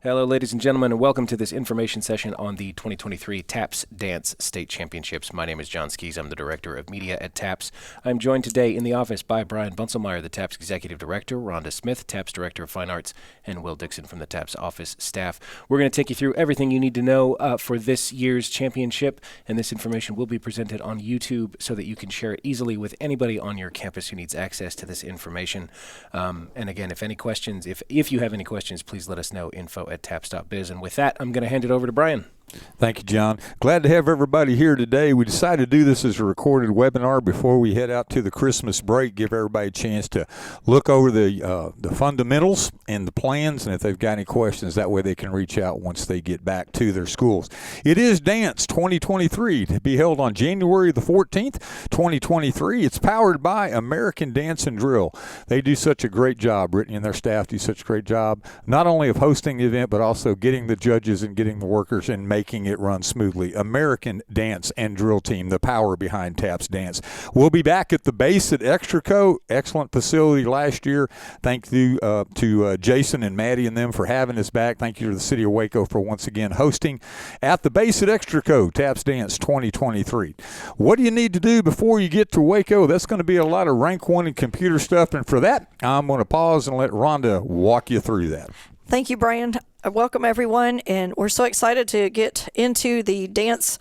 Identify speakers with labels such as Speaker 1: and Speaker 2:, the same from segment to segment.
Speaker 1: Hello, ladies and gentlemen, and welcome to this information session on the 2023 TAPS Dance State Championships. My name is John Skees. I'm the Director of Media at TAPS. I'm joined today in the office by Brian Bunselmeyer, the TAPS Executive Director, Rhonda Smith, TAPS Director of Fine Arts, and Will Dixon from the TAPS office staff. We're going to take you through everything you need to know for this year's championship, and this information will be presented on YouTube so that you can share it easily with anybody on your campus who needs access to this information. And again, if any questions, if you have any questions, please let us know, info@taps.biz. And with that, I'm going to hand it over to Brian.
Speaker 2: Thank you, John. Glad to have everybody here today. We decided to do this as a recorded webinar before we head out to the Christmas break, give everybody a chance to look over the fundamentals and the plans, and if they've got any questions, that way they can reach out once they get back to their schools. It is Dance 2023 to be held on January the 14th, 2023. It's powered by American Dance and Drill. They do such a great job. Brittany and their staff do such a great job, not only of hosting the event, but also getting the judges and getting the workers and making it run smoothly. American Dance and Drill Team, the power behind TAPS Dance. We'll be back at the base at Extraco. Excellent facility last year. Thank you to Jason and Maddie and them for having us back. Thank you to the City of Waco for once again hosting at the base at Extraco, TAPS Dance 2023. What do you need to do before you get to Waco? That's going to be a lot of rank one and computer stuff, and for that, I'm going to pause and let Rhonda walk you through that.
Speaker 3: Thank you, Brian. Welcome, everyone, and we're so excited to get into the dance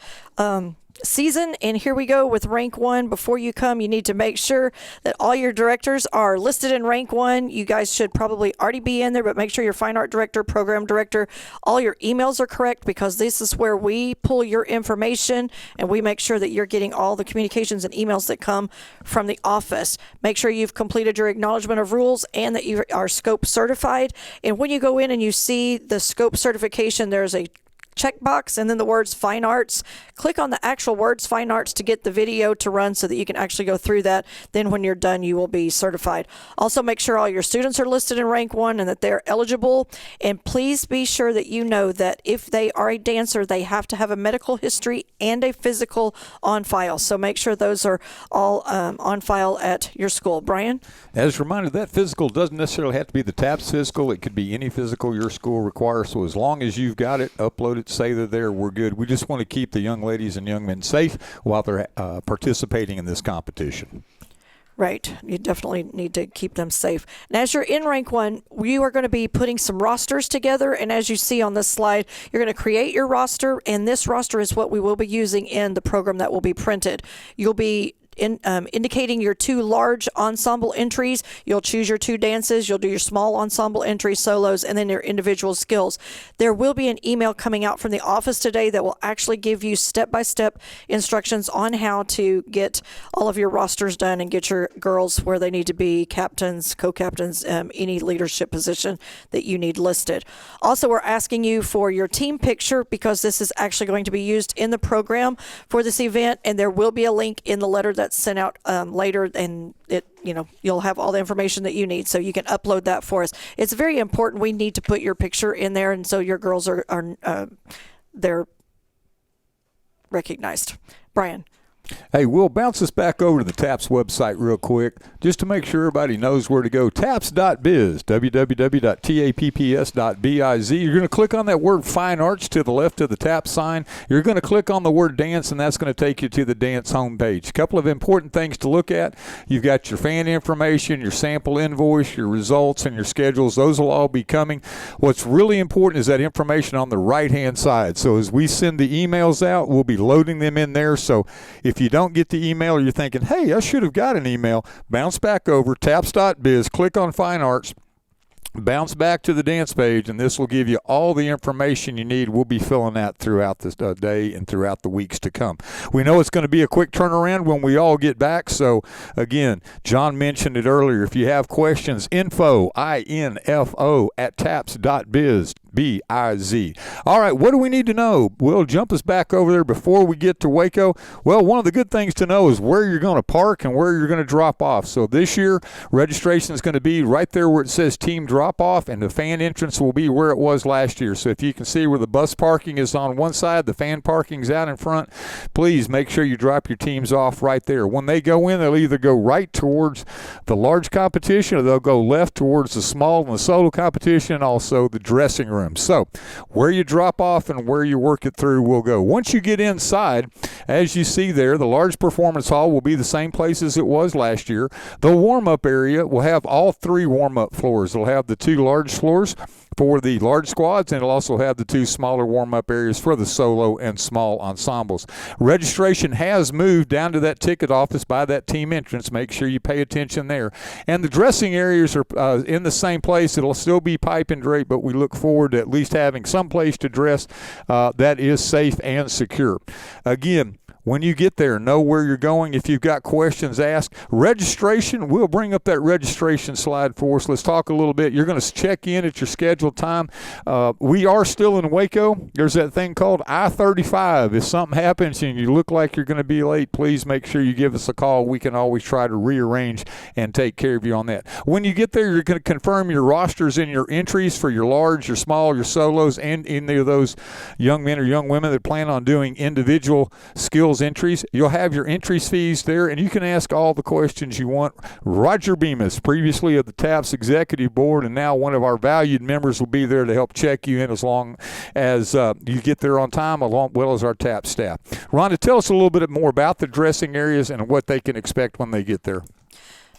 Speaker 3: season, and here we go with rank one. Before you come, you need to make sure that all your directors are listed in rank one. You guys should probably already be in there, but make sure your fine art director, program director, all your emails are correct, because this is where we pull your information and we make sure that you're getting all the communications and emails that come from the office. Make sure you've completed your acknowledgement of rules and that you are scope certified. And when you go in and you see the scope certification, there's a checkbox and then the words Fine Arts. Click on the actual words Fine Arts to get the video to run so that you can actually go through that. Then when you're done, you will be certified. Also, make sure all your students are listed in rank one and that they're eligible. And please be sure that you know that if they are a dancer, they have to have a medical history and a physical on file. So make sure those are all on file at your school. Brian?
Speaker 2: As a reminder, that physical doesn't necessarily have to be the TAPS physical. It could be any physical your school requires. So as long as you've got it, upload it, say they're there, we're good. We just want to keep the young ladies and young men safe while they're participating in this competition.
Speaker 3: Right. You definitely need to keep them safe. And as you're in rank one, we are going to be putting some rosters together. And as you see on this slide, you're going to create your roster. And this roster is what we will be using in the program that will be printed. You'll be indicating your two large ensemble entries. You'll choose your two dances. You'll do your small ensemble entries, solos, and then your individual skills. There will be an email coming out from the office today that will actually give you step-by-step instructions on how to get all of your rosters done and get your girls where they need to be, captains, co-captains, any leadership position that you need listed. Also, we're asking you for your team picture, because this is actually going to be used in the program for this event, and there will be a link in the letter that's sent out later, and you'll have all the information that you need, so you can upload that for us. It's very important. We need to put your picture in there, and so your girls are they're recognized. Brian.
Speaker 2: Hey, we'll bounce us back over to the TAPS website real quick, just to make sure everybody knows where to go. TAPS.biz, www.tapps.biz. You're going to click on that word Fine Arts to the left of the TAPS sign. You're going to click on the word Dance, and that's going to take you to the Dance homepage. A couple of important things to look at. You've got your fan information, your sample invoice, your results, and your schedules. Those will all be coming. What's really important is that information on the right-hand side. So as we send the emails out, we'll be loading them in there. So if you don't get the email, or you're thinking, hey, I should have got an email, bounce back over, taps.biz, click on Fine Arts, bounce back to the dance page, and this will give you all the information you need. We'll be filling that throughout this day and throughout the weeks to come. We know it's going to be a quick turnaround when we all get back. So, again, John mentioned it earlier. If you have questions, info, I-N-F-O, at taps.biz. B-I-Z. All right, what do we need to know? Will, jump us back over there before we get to Waco. Well, one of the good things to know is where you're going to park and where you're going to drop off. So this year, registration is going to be right there where it says team drop off, and the fan entrance will be where it was last year. So if you can see where the bus parking is on one side, the fan parking is out in front, please make sure you drop your teams off right there. When they go in, they'll either go right towards the large competition, or they'll go left towards the small and the solo competition, and also the dressing room. room. So where you drop off and where you work it through will go. Once you get inside, as you see there, the large performance hall will be the same place as it was last year. The warm-up area will have all 3 warm-up floors. It'll have the 2 large floors for the large squads, and it'll also have the 2 smaller warm-up areas for the solo and small ensembles. Registration has moved down to that ticket office by that team entrance. Make sure you pay attention there. And the dressing areas are in the same place. It'll still be pipe and drape, but we look forward to at least having some place to dress that is safe and secure. Again, when you get there, know where you're going. If you've got questions, ask. Registration, we'll bring up that registration slide for us. Let's talk a little bit. You're going to check in at your scheduled time. We are still in Waco. There's that thing called I-35. If something happens and you look like you're going to be late, please make sure you give us a call. We can always try to rearrange and take care of you on that. When you get there, you're going to confirm your rosters and your entries for your large, your small, your solos, and any of those young men or young women that plan on doing individual skills entries. You'll have your entries fees there, and you can ask all the questions you want. Roger Bemis, previously of the TAPS Executive Board and now one of our valued members, will be there to help check you in as long as you get there on time, along well as our TAPS staff. Rhonda, tell us a little bit more about the dressing areas and what they can expect when they get there.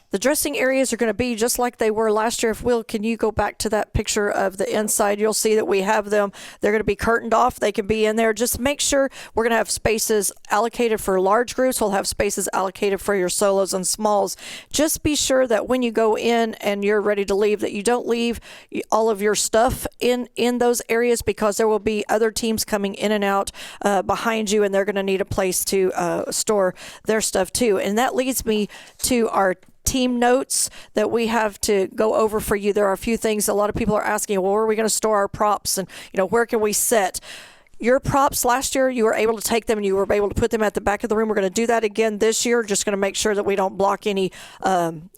Speaker 3: The dressing areas are going to be just like they were last year. If Will, can you go back to that picture of the inside? You'll see that we have them. They're going to be curtained off. They can be in there. Just make sure we're going to have spaces allocated for large groups. We'll have spaces allocated for your solos and smalls. Just be sure that when you go in and you're ready to leave, that you don't leave all of your stuff in those areas, because there will be other teams coming in and out behind you, and they're going to need a place to store their stuff too. And that leads me to our team notes that we have to go over for you. There are a few things a lot of people are asking, well, where are we going to store our props, and where can we sit? Your props last year, you were able to take them and you were able to put them at the back of the room. We're going to do that again this year. Just going to make sure that we don't block any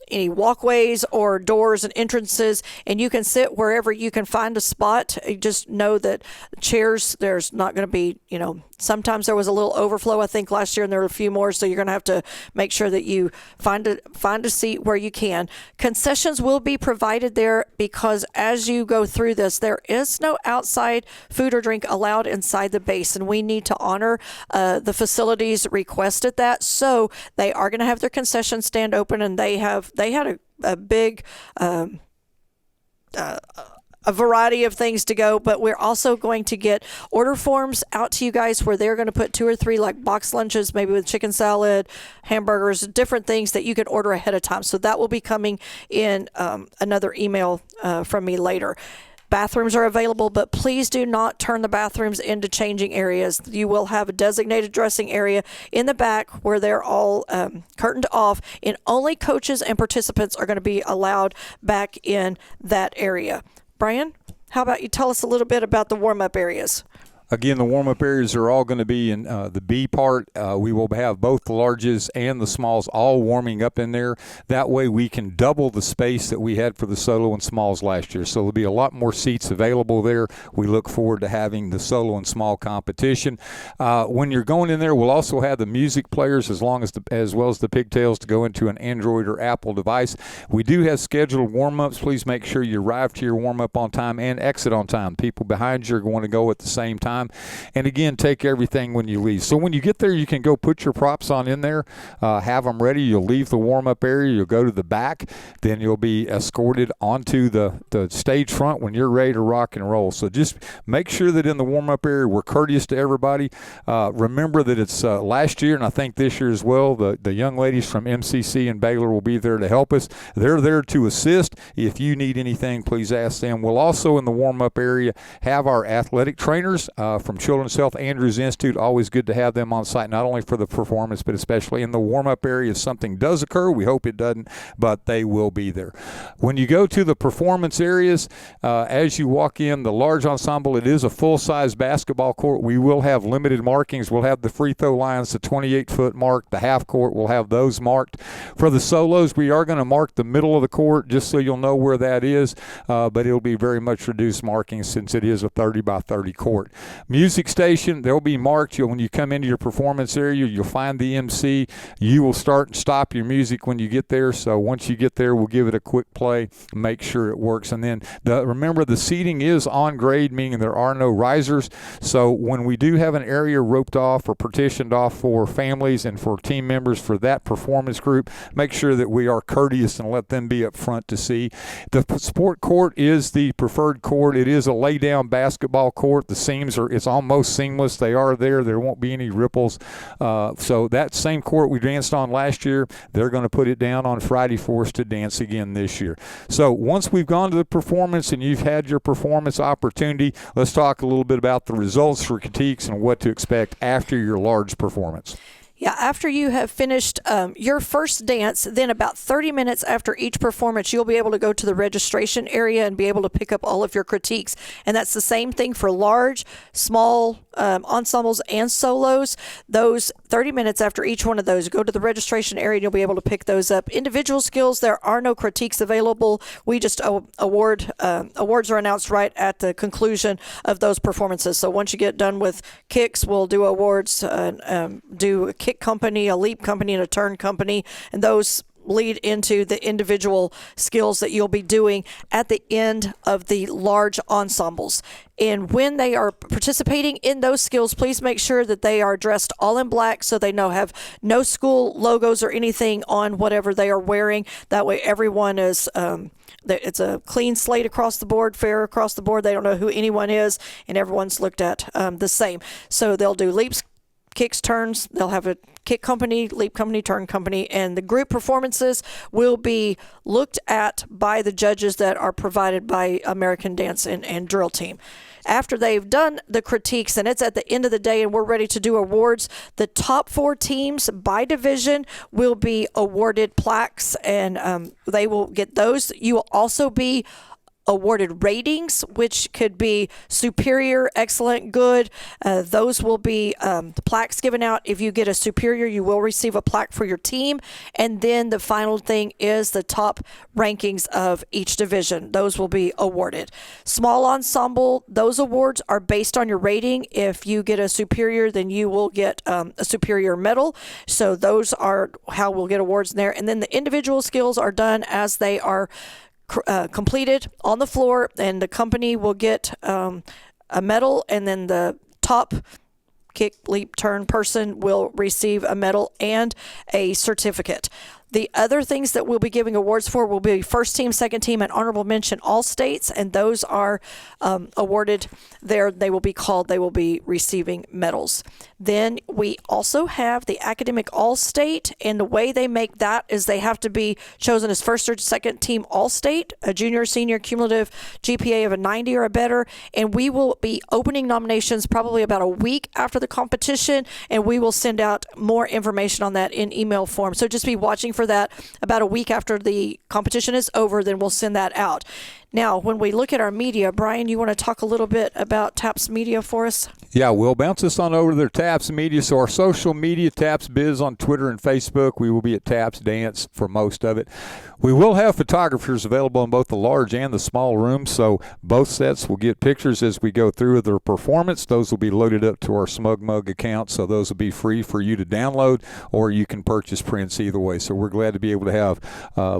Speaker 3: walkways or doors and entrances, and you can sit wherever you can find a spot. You just know that chairs, there's not going to be, sometimes there was a little overflow, I think, last year, and there were a few more, so you're going to have to make sure that you find a seat where you can. Concessions will be provided there, because as you go through this, there is no outside food or drink allowed inside the base, and we need to honor the facilities requested that, so they are going to have their concession stand open, and they had a big a variety of things to go, but we're also going to get order forms out to you guys where they're going to put 2 or 3 like box lunches, maybe with chicken salad, hamburgers, different things that you can order ahead of time. So that will be coming in another email from me later. Bathrooms are available, but please do not turn the bathrooms into changing areas. You will have a designated dressing area in the back where they're all curtained off, and only coaches and participants are going to be allowed back in that area. Brian, how about you tell us a little bit about the warm-up areas?
Speaker 2: Again, the warm-up areas are all going to be in the B part. We will have both the larges and the smalls all warming up in there. That way we can double the space that we had for the solo and smalls last year. So there'll be a lot more seats available there. We look forward to having the solo and small competition. When you're going in there, we'll also have the music players as well as the pigtails to go into an Android or Apple device. We do have scheduled warm-ups. Please make sure you arrive to your warm-up on time and exit on time. People behind you are going to go at the same time. And again, take everything when you leave. So when you get there, you can go put your props on in there, have them ready. You'll leave the warm-up area. You'll go to the back. Then you'll be escorted onto the stage front when you're ready to rock and roll. So just make sure that in the warm-up area, we're courteous to everybody. Remember that it's last year, and I think this year as well, the young ladies from MCC and Baylor will be there to help us. They're there to assist. If you need anything, please ask them. We'll also, in the warm-up area, have our athletic trainers from Children's Health Andrews Institute. Always good to have them on site, not only for the performance, but especially in the warm-up area. If something does occur, we hope it doesn't, but they will be there. When you go to the performance areas, as you walk in, the large ensemble, it is a full-size basketball court. We will have limited markings. We'll have the free throw lines, the 28-foot mark, the half court. We'll have those marked. For the solos, we are going to mark the middle of the court just so you'll know where that is, but it'll be very much reduced markings since it is a 30 by 30 court. Music station, they'll be marked. When you come into your performance area, you'll find the MC. You will start and stop your music when you get there. So once you get there, we'll give it a quick play, make sure it works. And then remember, the seating is on grade, meaning there are no risers. So when we do have an area roped off or partitioned off for families and for team members for that performance group, make sure that we are courteous and let them be up front to see. The sport court is the preferred court. It is a lay-down basketball court. The seams it's almost seamless. They are there. There won't be any ripples. So that same court we danced on last year, they're going to put it down on Friday for us to dance again this year. So once we've gone to the performance and you've had your performance opportunity, let's talk a little bit about the results for critiques and what to expect after your large performance.
Speaker 3: Yeah, after you have finished your first dance, then about 30 minutes after each performance, you'll be able to go to the registration area and be able to pick up all of your critiques. And that's the same thing for large, small ensembles and solos. Those 30 minutes after each one of those, go to the registration area and you'll be able to pick those up. Individual skills, there are no critiques available. We just awards are announced right at the conclusion of those performances. So once you get done with kicks, we'll do awards, do a kick company, a leap company, and a turn company, and those lead into the individual skills that you'll be doing at the end of the large ensembles. And when they are participating in those skills, please make sure that they are dressed all in black so they have no school logos or anything on whatever they are wearing. That way everyone is it's a clean slate across the board, fair across the board. They don't know who anyone is, and everyone's looked at the same. So they'll do leaps, kicks, turns. They'll have a kick company, leap company, turn company, and the group performances will be looked at by the judges that are provided by American Dance and Drill Team. After they've done the critiques, and it's at the end of the day and we're ready to do awards, the top 4 teams by division will be awarded plaques, and they will get those. You will also be awarded ratings, which could be superior, excellent, good. Those will be plaques given out. If you get a superior, you will receive a plaque for your team. And then the final thing is the top rankings of each division. Those will be awarded. Small ensemble, those awards are based on your rating. If you get a superior, then you will get a superior medal. So those are how we'll get awards in there. And then the individual skills are done as they are completed on the floor, and the company will get a medal, and then the top kick, leap, turn person will receive a medal and a certificate. The other things that we'll be giving awards for will be first team, second team, and honorable mention all states, and those are awarded there. They will be receiving medals. Then we also have the academic all-state, and the way they make that is they have to be chosen as first or second team all-state, a junior, senior, cumulative GPA of a 90 or a better, and we will be opening nominations probably about a week after the competition, and we will send out more information on that in email form. So just be watching for that about a week after the competition is over, then we'll send that out. Now, when we look at our media, Brian, you want to talk a little bit about TAPS Media for us?
Speaker 2: Yeah, we'll bounce this on over to their TAPS Media. So our social media, TAPS Biz on Twitter and Facebook. We will be at TAPS Dance for most of it. We will have photographers available in both the large and the small rooms, so both sets will get pictures as we go through their performance. Those will be loaded up to our Smug Mug account, so those will be free for you to download, or you can purchase prints either way. So we're glad to be able to have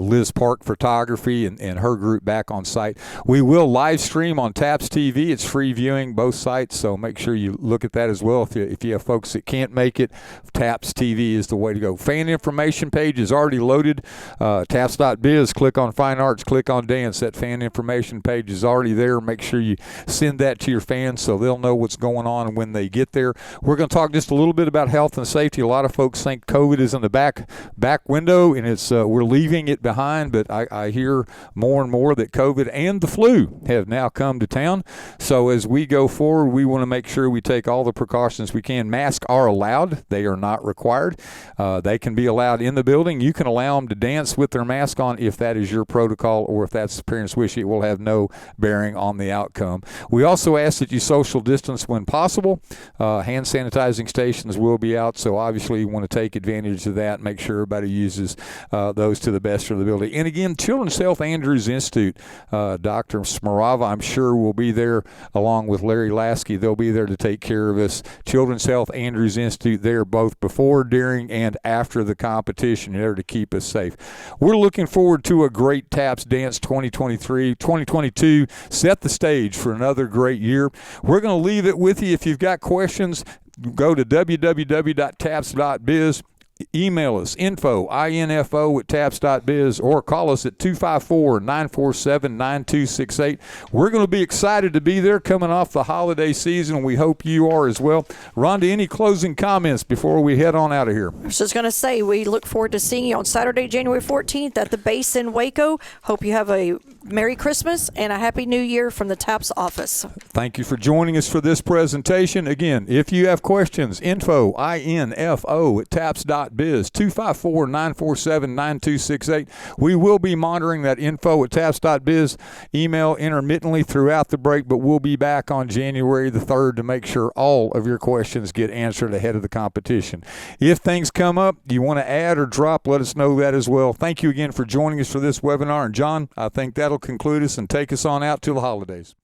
Speaker 2: Liz Park Photography and her group back on site. We will live stream on TAPS TV. It's free viewing, both sites, so make sure you look at that as well. If you have folks that can't make it, TAPS TV is the way to go. Fan information page is already loaded. TAPS.biz, click on Fine Arts, click on Dance. That fan information page is already there. Make sure you send that to your fans so they'll know what's going on when they get there. We're going to talk just a little bit about health and safety. A lot of folks think COVID is in the back window, and it's we're leaving it behind, but I hear more and more that COVID and the flu have now come to town. So as we go forward, we want to make sure we take all the precautions we can. Masks are allowed. They are not required. They can be allowed in the building. You can allow them to dance with their mask on if that is your protocol, or if that's the parents' wish. It will have no bearing on the outcome. We also ask that you social distance when possible. Hand sanitizing stations will be out, so obviously you want to take advantage of that. Make sure everybody uses those to the best of the ability. And again, Children's Health Andrews Institute, Dr. Smarava, I'm sure, will be there along with Larry Lasky. They'll be there to take care of us. Children's Health, Andrews Institute, there both before, during, and after the competition, there to keep us safe. We're looking forward to a great TAPS Dance 2023. 2022 set the stage for another great year. We're going to leave it with you. If you've got questions, go to www.taps.biz. Email us, info@taps.biz, or call us at 254-947-9268. We're going to be excited to be there coming off the holiday season. We hope you are as well. Rhonda, any closing comments before we head on out of here?
Speaker 3: I was just going to say, we look forward to seeing you on Saturday, January 14th at the base in Waco. Hope you have a Merry Christmas and a Happy New Year from the TAPS office.
Speaker 2: Thank you for joining us for this presentation. Again, if you have questions, info@taps.biz, 254-947-9268. We will be monitoring that info@taps.biz email intermittently throughout the break, but we'll be back on January the 3rd to make sure all of your questions get answered ahead of the competition. If things come up, you want to add or drop, let us know that as well. Thank you again for joining us for this webinar. And John, I think that'll conclude us and take us on out to the holidays.